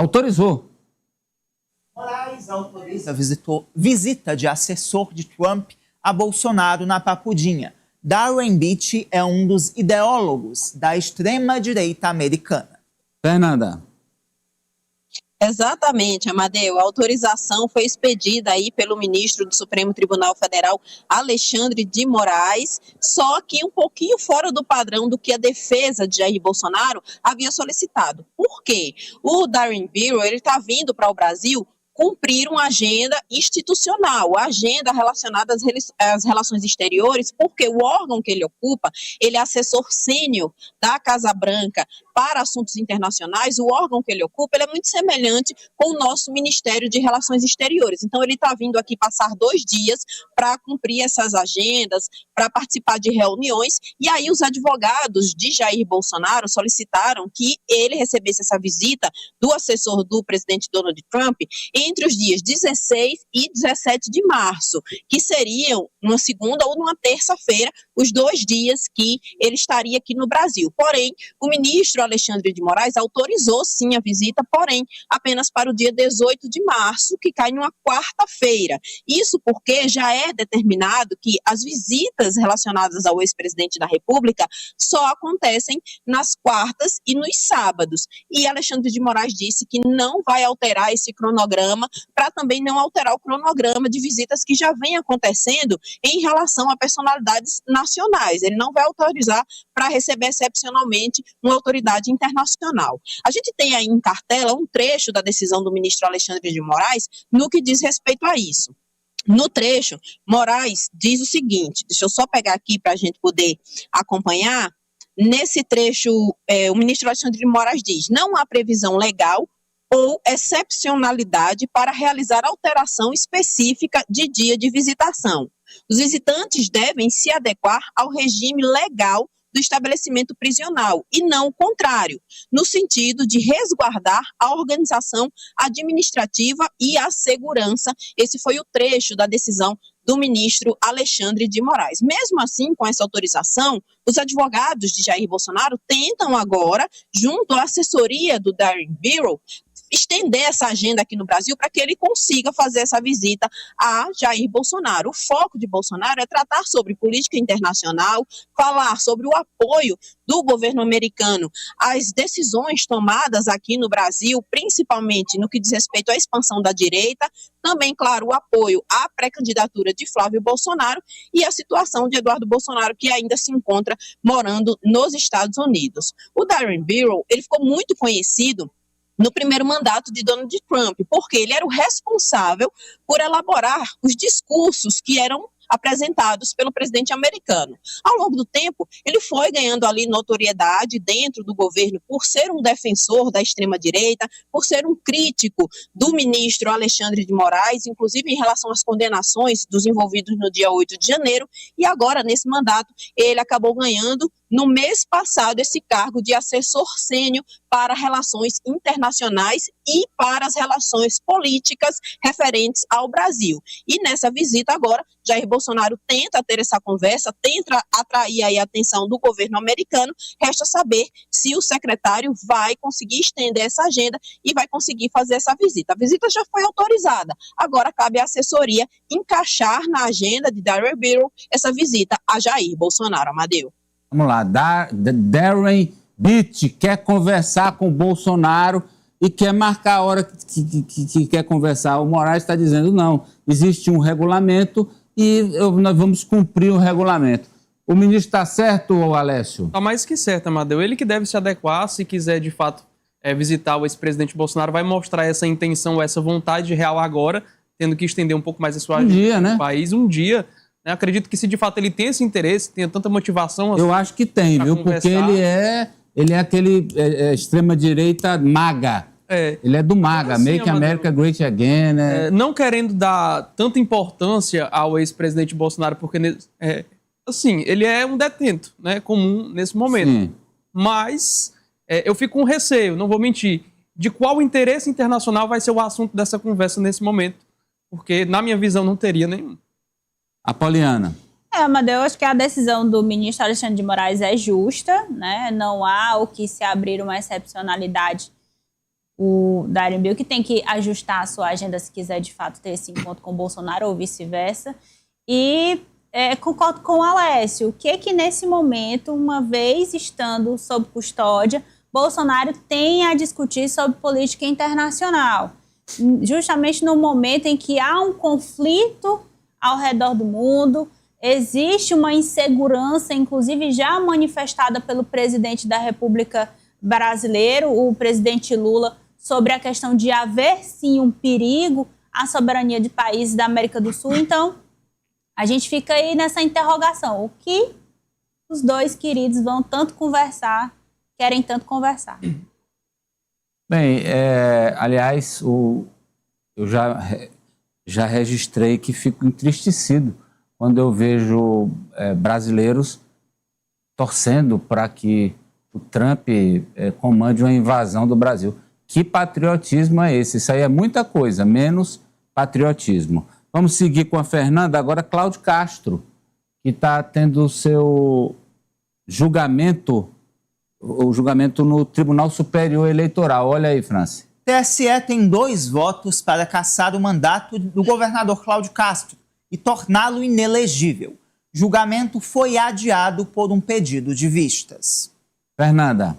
Autorizou. Moraes autoriza visita de assessor de Trump a Bolsonaro na Papudinha. Darren Beach é um dos ideólogos da extrema-direita americana. Fernanda. Exatamente, Amadeu. A autorização foi expedida aí pelo ministro do Supremo Tribunal Federal, Alexandre de Moraes, só que um pouquinho fora do padrão do que a defesa de Jair Bolsonaro havia solicitado. Por quê? O Darren Beach, ele está vindo para o Brasil cumprir uma agenda institucional, a agenda relacionada às relações exteriores, porque o órgão que ele ocupa, ele é assessor sênior da Casa Branca para assuntos internacionais. O órgão que ele ocupa, ele é muito semelhante com o nosso Ministério de Relações Exteriores. Então, ele está vindo aqui passar 2 dias para cumprir essas agendas, para participar de reuniões, e aí os advogados de Jair Bolsonaro solicitaram que ele recebesse essa visita do assessor do presidente Donald Trump entre os dias 16 e 17 de março, que seriam uma segunda ou uma terça-feira, os 2 dias que ele estaria aqui no Brasil. Porém, o ministro Alexandre de Moraes autorizou sim a visita, porém, apenas para o dia 18 de março, que cai numa quarta-feira. Isso porque já é determinado que as visitas relacionadas ao ex-presidente da República só acontecem nas quartas e nos sábados. E Alexandre de Moraes disse que não vai alterar esse cronograma para também não alterar o cronograma de visitas que já vem acontecendo em relação a personalidades nacionais. Ele não vai autorizar para receber excepcionalmente uma autoridade internacional. A gente tem aí em cartela um trecho da decisão do ministro Alexandre de Moraes no que diz respeito a isso. No trecho, Moraes diz o seguinte, deixa eu só pegar aqui para a gente poder acompanhar. Nesse trecho, o ministro Alexandre de Moraes diz: não há previsão legal ou excepcionalidade para realizar alteração específica de dia de visitação. Os visitantes devem se adequar ao regime legal do estabelecimento prisional e não o contrário, no sentido de resguardar a organização administrativa e a segurança. Esse foi o trecho da decisão do ministro Alexandre de Moraes. Mesmo assim, com essa autorização, os advogados de Jair Bolsonaro tentam agora, junto à assessoria do Darren Beach, estender essa agenda aqui no Brasil para que ele consiga fazer essa visita a Jair Bolsonaro. O foco de Bolsonaro é tratar sobre política internacional, falar sobre o apoio do governo americano às decisões tomadas aqui no Brasil, principalmente no que diz respeito à expansão da direita, também, claro, o apoio à pré-candidatura de Flávio Bolsonaro e a situação de Eduardo Bolsonaro, que ainda se encontra morando nos Estados Unidos. O Darren Beach, ele ficou muito conhecido no primeiro mandato de Donald Trump, porque ele era o responsável por elaborar os discursos que eram apresentados pelo presidente americano. Ao longo do tempo, ele foi ganhando ali notoriedade dentro do governo por ser um defensor da extrema-direita, por ser um crítico do ministro Alexandre de Moraes, inclusive em relação às condenações dos envolvidos no dia 8 de janeiro, e agora, nesse mandato, ele acabou ganhando, no mês passado, esse cargo de assessor sênior para relações internacionais e para as relações políticas referentes ao Brasil. E nessa visita agora, Jair Bolsonaro tenta ter essa conversa, tenta atrair aí a atenção do governo americano. Resta saber se o secretário vai conseguir estender essa agenda e vai conseguir fazer essa visita. A visita já foi autorizada, agora cabe à assessoria encaixar na agenda de Darren Beach essa visita a Jair Bolsonaro. Amadeu. Vamos lá, Darren Beach quer conversar com o Bolsonaro e quer marcar a hora que quer conversar. O Moraes está dizendo não, existe um regulamento e nós vamos cumprir o regulamento. O ministro está certo, Alessio? Está mais que certo, Amadeu. Ele que deve se adequar, se quiser de fato visitar o ex-presidente Bolsonaro, vai mostrar essa intenção, essa vontade real agora, tendo que estender um pouco mais a sua agenda no país. Um dia, né? Acredito que se de fato ele tem esse interesse, tenha tanta motivação... Eu acho que tem, viu? Porque ele é aquele extrema-direita MAGA. Ele é do MAGA, assim, Make America Great Again. Não querendo dar tanta importância ao ex-presidente Bolsonaro, porque assim, ele é um detento, né, comum nesse momento. Sim. Mas eu fico com receio, não vou mentir, de qual interesse internacional vai ser o assunto dessa conversa nesse momento. Porque, na minha visão, não teria nenhum. Apoliana. Amadeu, eu acho que a decisão do ministro Alexandre de Moraes é justa, né? Não há o que se abrir uma excepcionalidade da Arembeu, que tem que ajustar a sua agenda se quiser, de fato, ter esse encontro com o Bolsonaro ou vice-versa. E concordo com o Alessio. O que nesse momento, uma vez estando sob custódia, Bolsonaro tem a discutir sobre política internacional? Justamente no momento em que há um conflito ao redor do mundo, existe uma insegurança, inclusive já manifestada pelo presidente da República brasileiro, o presidente Lula, sobre a questão de haver, sim, um perigo à soberania de países da América do Sul. Então, a gente fica aí nessa interrogação. O que os dois queridos vão tanto conversar, querem tanto conversar? Bem, aliás, eu já registrei que fico entristecido quando eu vejo brasileiros torcendo para que o Trump comande uma invasão do Brasil. Que patriotismo é esse? Isso aí é muita coisa, menos patriotismo. Vamos seguir com a Fernanda. Agora, Cláudio Castro, que está tendo o seu julgamento, o julgamento no Tribunal Superior Eleitoral. Olha aí, Franci. TSE tem 2 votos para cassar o mandato do governador Cláudio Castro e torná-lo inelegível. Julgamento foi adiado por um pedido de vistas. Fernanda.